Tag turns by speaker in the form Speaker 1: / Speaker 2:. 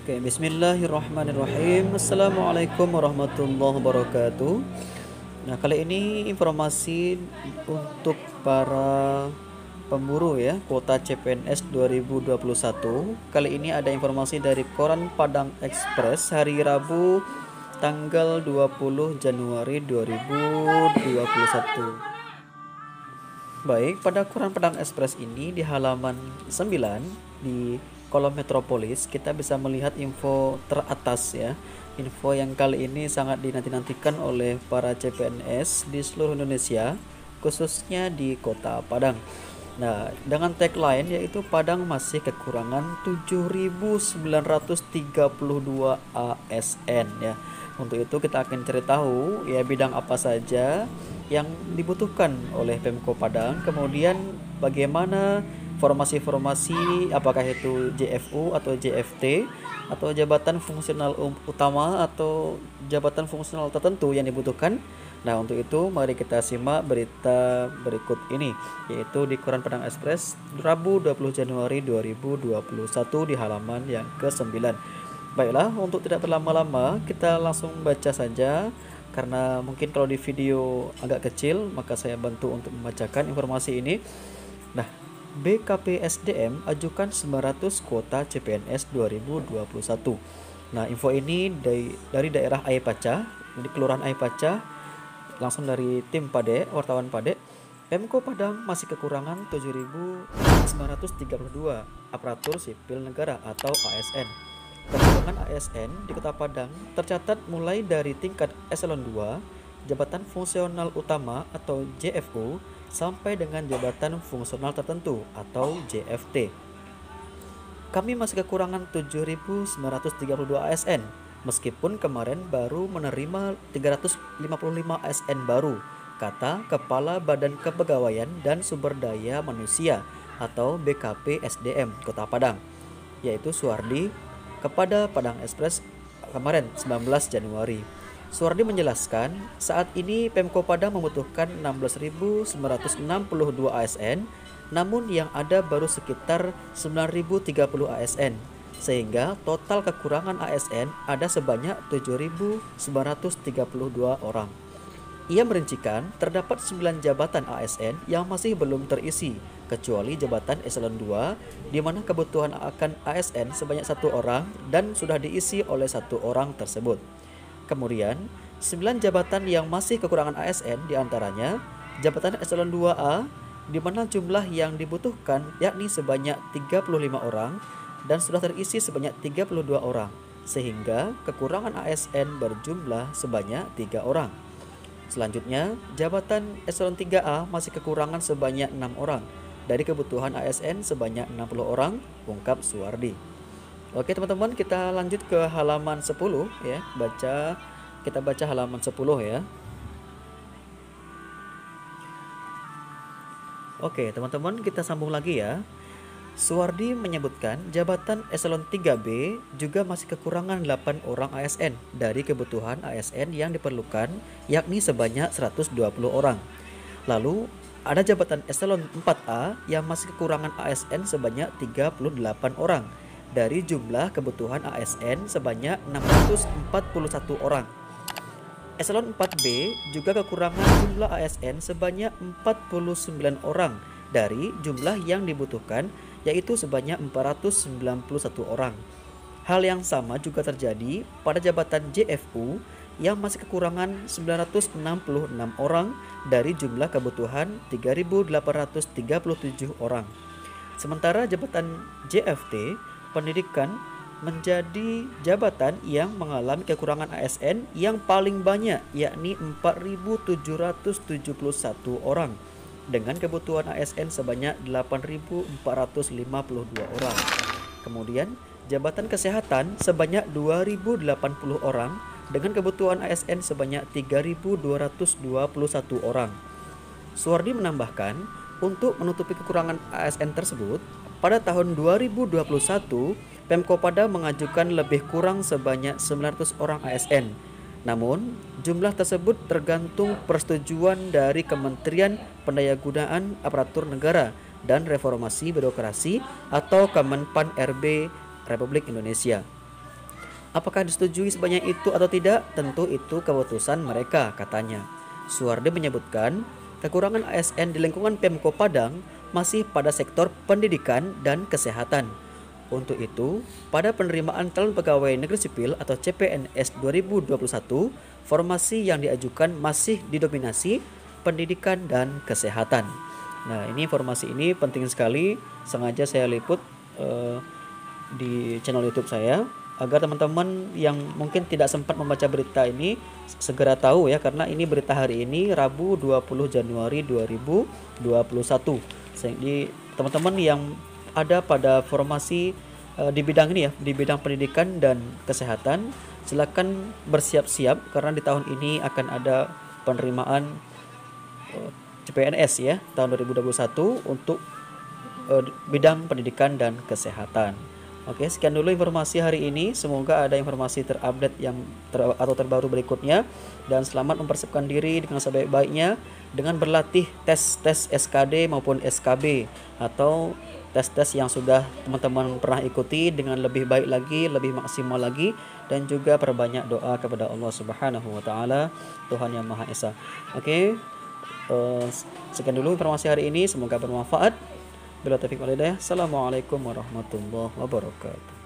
Speaker 1: Oke, bismillahirrahmanirrahim. Assalamualaikum warahmatullahi wabarakatuh. Nah, kali ini informasi untuk para pemburu ya, kuota CPNS 2021. Kali ini ada informasi dari Koran Padang Express hari Rabu tanggal 20 Januari 2021. Baik, pada Koran Padang Express ini di halaman 9 di kolom Metropolis kita bisa melihat info teratas ya. Info yang kali ini sangat dinanti-nantikan oleh para CPNS di seluruh Indonesia, khususnya di Kota Padang. Nah, dengan tagline yaitu Padang masih kekurangan 7.932 ASN ya. Untuk itu kita akan cari tahu ya bidang apa saja yang dibutuhkan oleh Pemko Padang, kemudian bagaimana formasi-formasi, apakah itu JFU atau JFT atau jabatan fungsional utama atau jabatan fungsional tertentu yang dibutuhkan. Nah, untuk itu mari kita simak berita berikut ini, yaitu di Koran Padang Express Rabu 20 Januari 2021 di halaman yang ke-9. Baiklah, untuk tidak berlama-lama kita langsung baca saja. Karena mungkin kalau di video agak kecil, maka saya bantu untuk membacakan informasi ini. Nah, BKPSDM ajukan 900 kuota CPNS 2021. Nah, info ini dari daerah Aipaca, di Kelurahan Aipaca, langsung dari tim Pade, wartawan Pade. Pemko Padang masih kekurangan 7.932 aparatur sipil negara atau ASN. Kekurangan ASN di Kota Padang tercatat mulai dari tingkat eselon 2, jabatan fungsional utama atau JFU, sampai dengan jabatan fungsional tertentu atau JFT. Kami masih kekurangan 7.932 ASN, meskipun kemarin baru menerima 355 ASN baru, kata Kepala Badan Kepegawaian dan Sumber Daya Manusia atau BKP SDM Kota Padang, yaitu Suwardi, kepada Padang Express kemarin 19 Januari. Suwardi menjelaskan, saat ini Pemko Padang membutuhkan 16.962 ASN, namun yang ada baru sekitar 9.030 ASN, sehingga total kekurangan ASN ada sebanyak 7.932 orang. Ia merincikan terdapat 9 jabatan ASN yang masih belum terisi, kecuali jabatan eselon 2, di mana kebutuhan akan ASN sebanyak 1 orang dan sudah diisi oleh 1 orang tersebut. Kemudian, 9 jabatan yang masih kekurangan ASN diantaranya jabatan eselon 2A, di mana jumlah yang dibutuhkan yakni sebanyak 35 orang dan sudah terisi sebanyak 32 orang, sehingga kekurangan ASN berjumlah sebanyak 3 orang. Selanjutnya, jabatan eselon 3A masih kekurangan sebanyak 6 orang dari kebutuhan ASN sebanyak 60 orang, ungkap Suwardi. Oke teman-teman, kita lanjut ke halaman 10 ya. Kita baca halaman 10 ya. Oke, teman-teman, kita sambung lagi ya. Suwardi menyebutkan jabatan eselon 3B juga masih kekurangan 8 orang ASN dari kebutuhan ASN yang diperlukan, yakni sebanyak 120 orang. Lalu ada jabatan eselon 4A yang masih kekurangan ASN sebanyak 38 orang dari jumlah kebutuhan ASN sebanyak 641 orang. Eselon 4B juga kekurangan jumlah ASN sebanyak 49 orang dari jumlah yang dibutuhkan, yaitu sebanyak 491 orang. Hal yang sama juga terjadi pada jabatan JFU yang masih kekurangan 966 orang dari jumlah kebutuhan 3.837 orang. Sementara jabatan JFT pendidikan menjadi jabatan yang mengalami kekurangan ASN yang paling banyak, yakni 4.771 orang dengan kebutuhan ASN sebanyak 8.452 orang. Kemudian, jabatan kesehatan sebanyak 2.080 orang dengan kebutuhan ASN sebanyak 3.221 orang. Suwardi menambahkan, untuk menutupi kekurangan ASN tersebut, pada tahun 2021, Pemko Padang mengajukan lebih kurang sebanyak 900 orang ASN Namun, jumlah tersebut tergantung persetujuan dari Kementerian Pendayagunaan Aparatur Negara dan Reformasi Birokrasi atau Kemenpan RB Republik Indonesia. Apakah disetujui sebanyak itu atau tidak? Tentu itu keputusan mereka, katanya. Suwardi menyebutkan, kekurangan ASN di lingkungan Pemko Padang masih pada sektor pendidikan dan kesehatan. Untuk itu, pada penerimaan calon pegawai negeri sipil atau CPNS 2021, formasi yang diajukan masih didominasi pendidikan dan kesehatan. Nah, ini informasi ini penting sekali, sengaja saya liput di channel YouTube saya agar teman-teman yang mungkin tidak sempat membaca berita ini segera tahu ya, karena ini berita hari ini Rabu 20 Januari 2021. Jadi teman-teman yang ada pada formasi di bidang ini ya, di bidang pendidikan dan kesehatan, silakan bersiap-siap karena di tahun ini akan ada penerimaan CPNS ya tahun 2021 untuk bidang pendidikan dan kesehatan. Oke, sekian dulu informasi hari ini. Semoga ada informasi terupdate yang atau terbaru berikutnya, dan selamat mempersiapkan diri dengan sebaik-baiknya dengan berlatih tes-tes SKD maupun SKB atau tes-tes yang sudah teman-teman pernah ikuti dengan lebih baik lagi, lebih maksimal lagi, dan juga perbanyak doa kepada Allah Subhanahu wa taala, Tuhan yang Maha Esa. Oke. Sekian dulu informasi hari ini, semoga bermanfaat. Bila taufiq wal hidayah. Assalamualaikum warahmatullahi wabarakatuh.